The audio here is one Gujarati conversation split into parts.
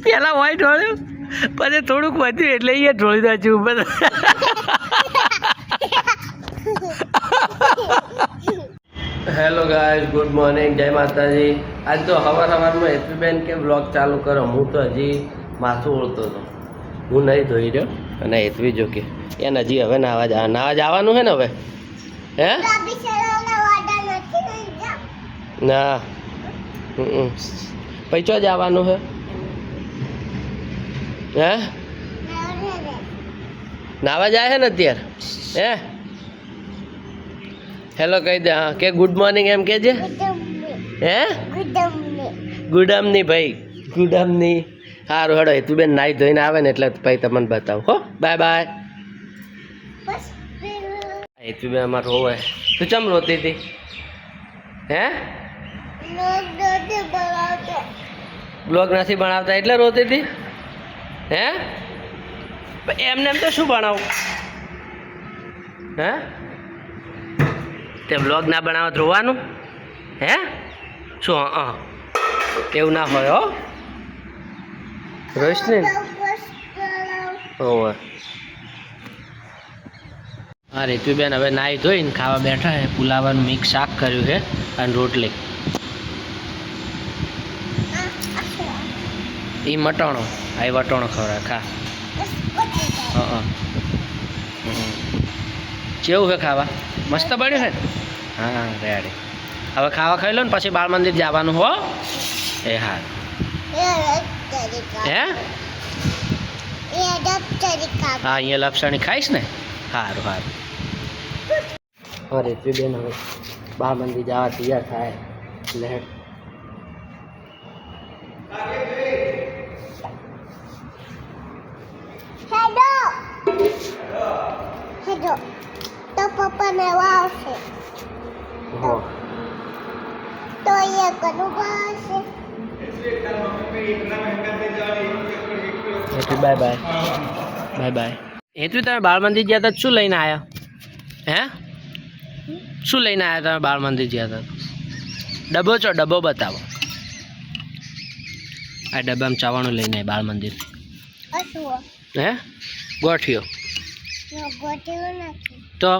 પેલા હોય ઢોળ્યું પછી થોડુંક વધ્યું એટલે એ ઢોળી દે છે ઉપર. હેલો ગાઈસ, ગુડ મોર્નિંગ, જય માતાજી. આજ તો સવારમાં હેતવીબેન કે બ્લોગ ચાલુ કરો. હું તો હજી માથું ઓળતો હતો, હું નહીં ધોઈ રહ્યો. અને હેતવી જો કે એને હજી હવે નાવા જવાનું છે ને હવે. હે ના પૈસો જવાનું છે. હે નાવા જાય છે ને અત્યારે. હે હેલો કહી દે. હા કે ગુડ મોર્નિંગ એમ કેજે. હે ગુડમની ભાઈ, ગુડમની. સારું હેડો હેતુબેન નાઈ ધોઈને આવે ને એટલે ભાઈ તમને બતાવું. હો બાય બાય. હેતુબેન અમારે રોવે. તું ચમ રોતી હતી? હે બ્લોગ નથી બનાવતા એટલે રોતી હતી? હે એમને એમ તો શું બનાવું? હે તે બ્લોગ ના બનાવો તો રોવાનું? હે શું? એવું ના હોય. હો રોઈશ ને. હોવે. હા રીતુબેન હવે નાહી ધોઈને ખાવા બેઠા છે. પુલાવાનું મિક્સ શાક કર્યું છે અને રોટલી. એ મટાણો, આ વટાણો ખવડાવે. ખા. કેવું છે ખાવા? મસ્ત બન્યું છે. હા રેડી. હવે ખાવા ખાઈ લો ને પછી બાળ મંદિર જવાનું. હો એ હા. હે હા અહીંયા લપસણી ખાઈશ ને. સારું સારું. અરે બેન હવે બાળ મંદિર જવા તૈયાર થાય એટલે તો પપ્પા ને આવશે તો એ કનું આવશે. Bye bye bye bye. હેતુ તમે બાળ મંદિર ગયા હતા શું લઈને આવ્યા? હે શું લઈને આવ્યા તમે બાળ મંદિર ગયા હતા? ડબ્બો છો? ડબ્બો બતાવો. આ ડબ્બામાં ચાવાણું લઈને બાળ મંદિર. હે ગોઠિયો તો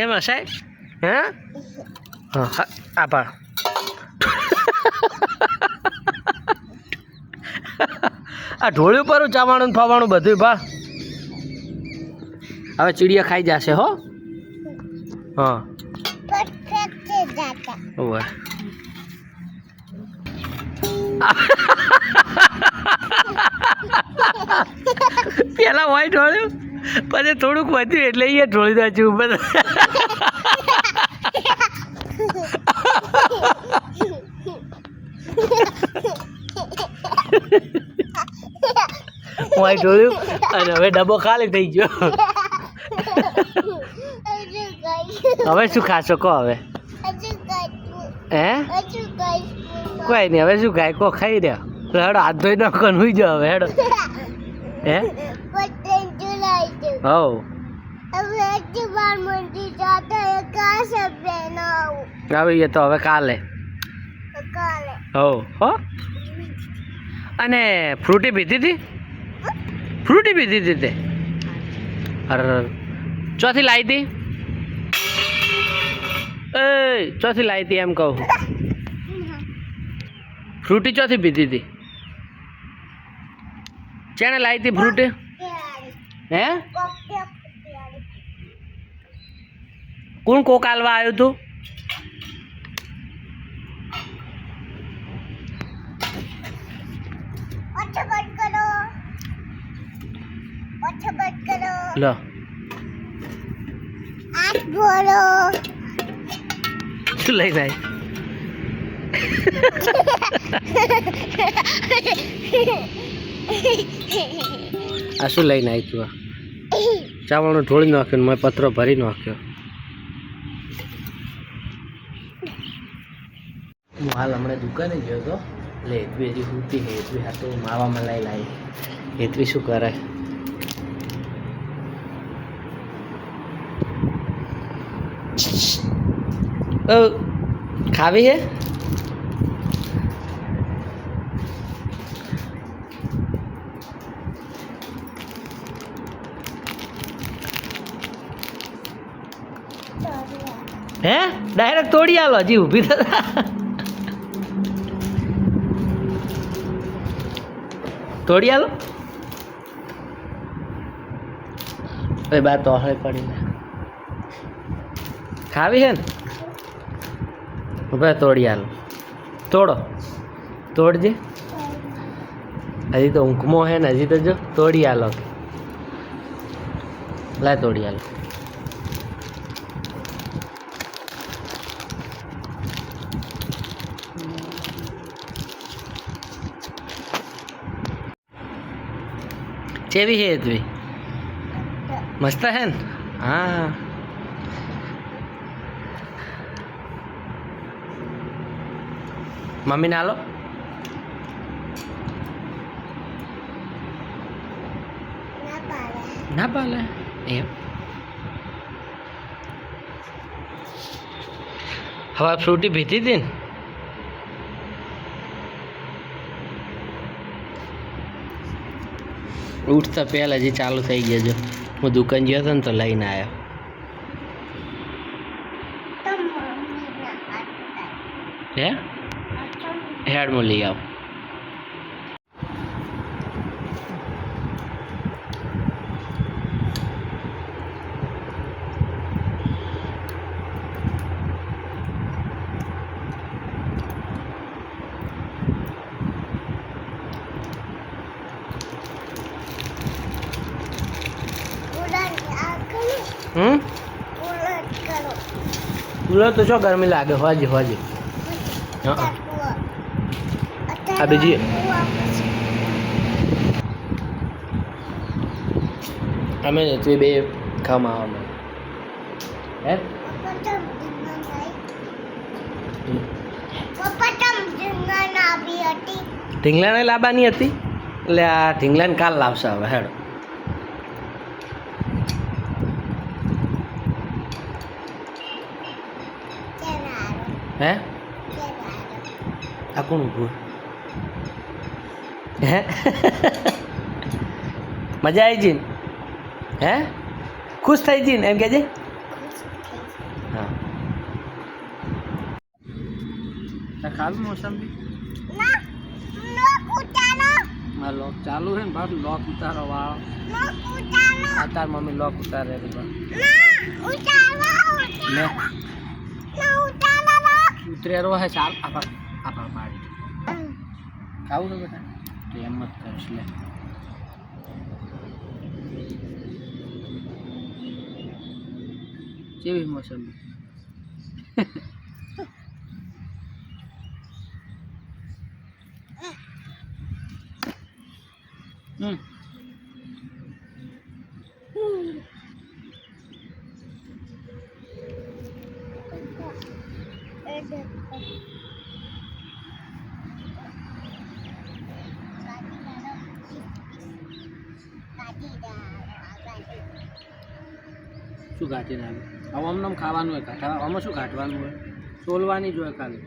એમાં સાહેબ. હે હા આભાર. આ ઢોળ્યું પર ચાવાણું ફાવાણું બધું ભા. હવે ચીડિયા ખાઈ જશે. હો હા પેલા હોય ઢોળ્યું પછી થોડુંક વધ્યું એટલે એ ઢોળી દે છે ઉપર. હું ઢોળ્યું અને હવે ડબ્બો ખાલી થઈ ગયો. હવે શું ખાશો કહો? હવે હે કોઈ નહીં. હવે શું ખાય કો? ખાઈ રહ્યા. હેડો હાથ ધોઈ નાખો ને હુઈ જાઓ. હવે હેડો. હે હવે એ તો હવે કાલે. હો અને ફ્રૂટી પીધી હતી? ફ્રૂટી પીધી હતી તે? અરે ચોથી લાવી હતી? એ ચોથી લાવી હતી એમ કહું. ફ્રૂટી ચોથી પીધી હતી? ચેને લાવી હતી ફ્રૂટી? હે કોણ કોક આલવા આવ્યું તું? લો શું લઈ જાય? આ શું લઈને આવી તું? ચાવણું ઢોળી નાખ્યું, મેં પથરો ભરી નાખ્યો. હું હાલ હમણાં દુકાને ગયો હતો એટલે હેતવી હજી સૂતી છે. હેતવી હાથે માવામાં લઈ લાવી. હેતવી શું કરે? ખાવી હે હે ડાયરેક્ટ તોડી આલો હજી ઊભી થતા તોડી આલો એ બા તો હવે પડી ને ખાવી હે ને ભાઈ તોડી આલો તોડો તોડજે હજી તો ઊંઘમો હે ને હજી તો જો તોડી આલો લાય તોડી આલો કેવી હે તું મસ્ત હે ને હા મમ્મી ને આલો ના પાલે એમ હવે ફ્રૂટી પીધી હતી ને ઉઠતા પહેલાં હજી ચાલુ થઈ ગયા જો હું દુકાન ગયો હતો ને તો લઈને આવ્યો હે હેડમાં લઈ આવો કુલર તો શું ગરમી લાગે હોજી હોજી હા આ બીજી અમે તું બે ખાવા આવવાનું હે ઢીંગલાને લાવવાની હતી એટલે આ ઢીંગલાને કાલ લાવશે હવે હેડો હે આ કોણ ઊભું હે મજા આવી જી હે ખુશ થઈ જી એમ કહેજે હા ખાવું મોસંબી હા લોક ચાલુ છે ને બાપુ લોક ઉતારો વાળો તાર મમ્મી લોક ઉતારે ને ઉતરેરો હે ચાલ આપા પાડી ખાવું તો બેટા તો એમ જ કરીશ લે કેવી મોસંબી શું ઘાટી નાખે હવે આમ ખાવાનું હોય ઘાટા આમાં શું ઘાટવાનું હોય સોલવાની જ હોય ખાલી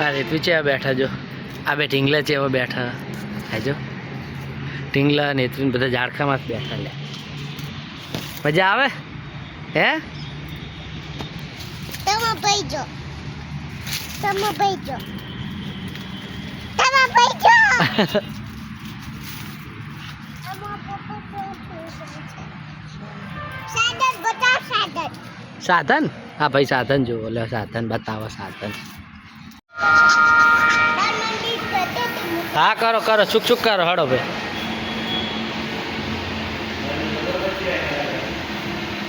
અરે તું છે બેઠા જો આ બે ઢીંગલા છે હવે બેઠા હાજો ઢીંગલા ને તું બધા ઝાડખામાં જ બેઠા લે મજા આવે હે તમે પૈજો સાધન હા ભાઈ સાધન જુઓ લે સાધન બતાવો સાધન હા કરો કરો ચૂક ચૂક કરો હડો ભાઈ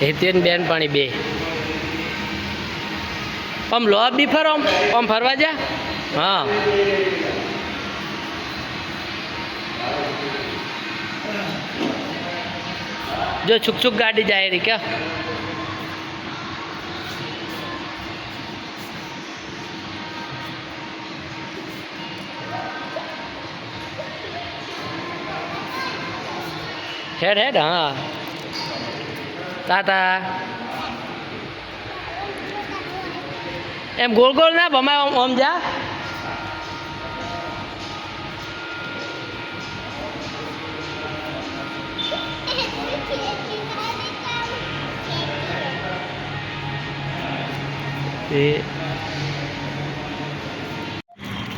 એ તેન બેન પાણી બે આમ લો બી ફરો આમ ફરવા જા હા જો છુક છુક ગાડી જાય રહી ક્યાં હેડ હેડ હા તાતા એમ ગોળ ગોળ ના ભમાય આમ જા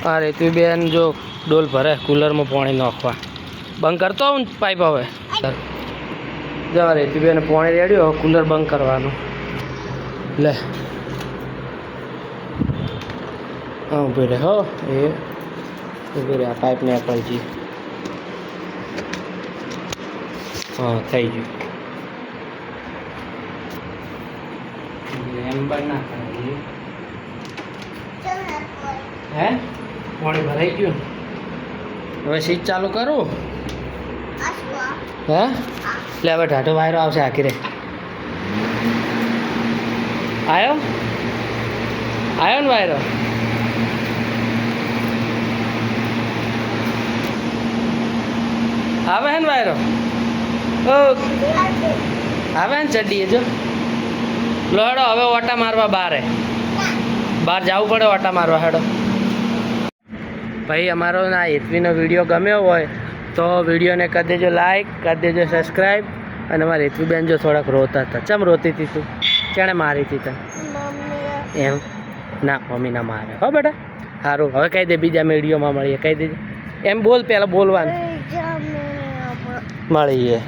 આ રેતી બેન જો ડોલ ભરે કુલરમાં પાણી નાખવા બંધ કરતો હું પાઇપ હવે જો રેતી બેન પાણી રેડ્યો કુલર બંધ કરવાનું લે હા ઉભી રહે હો એ ઉભી રહે આ પાઇપ ને અકળજી હા થઈ ગયું એમ બંધ ના કરાય હે પાણી ભરાઈ ગયું હવે સ્વિચ ચાલુ કરું હે એટલે હવે ઢાઢો વાયરો આવશે આખી રે આવ્યો આવ્યો ને વાયરો આવે હે ને વાયરો ઓ આવે ને ચડીએ જો લો હેડો હવે ઓટા મારવા બહાર જવું પડે ઓટા મારવા હેડો ભાઈ અમારો ના હેતવીનો વિડીયો ગમ્યો હોય તો વિડીયોને કરી દેજો લાઈક કરી દેજો સબસ્ક્રાઈબ અને અમારી હેતવીબેન જો થોડાક રોતા હતા ચમ રોતી હતી તું કેણે મારી હતી તને એમ ના મમ્મી ના મારે હો બેટા સારું હવે કહી દે બીજા વિડીયોમાં મળીએ કહી દેજે એમ બોલ પહેલાં બોલવાનું મળીએ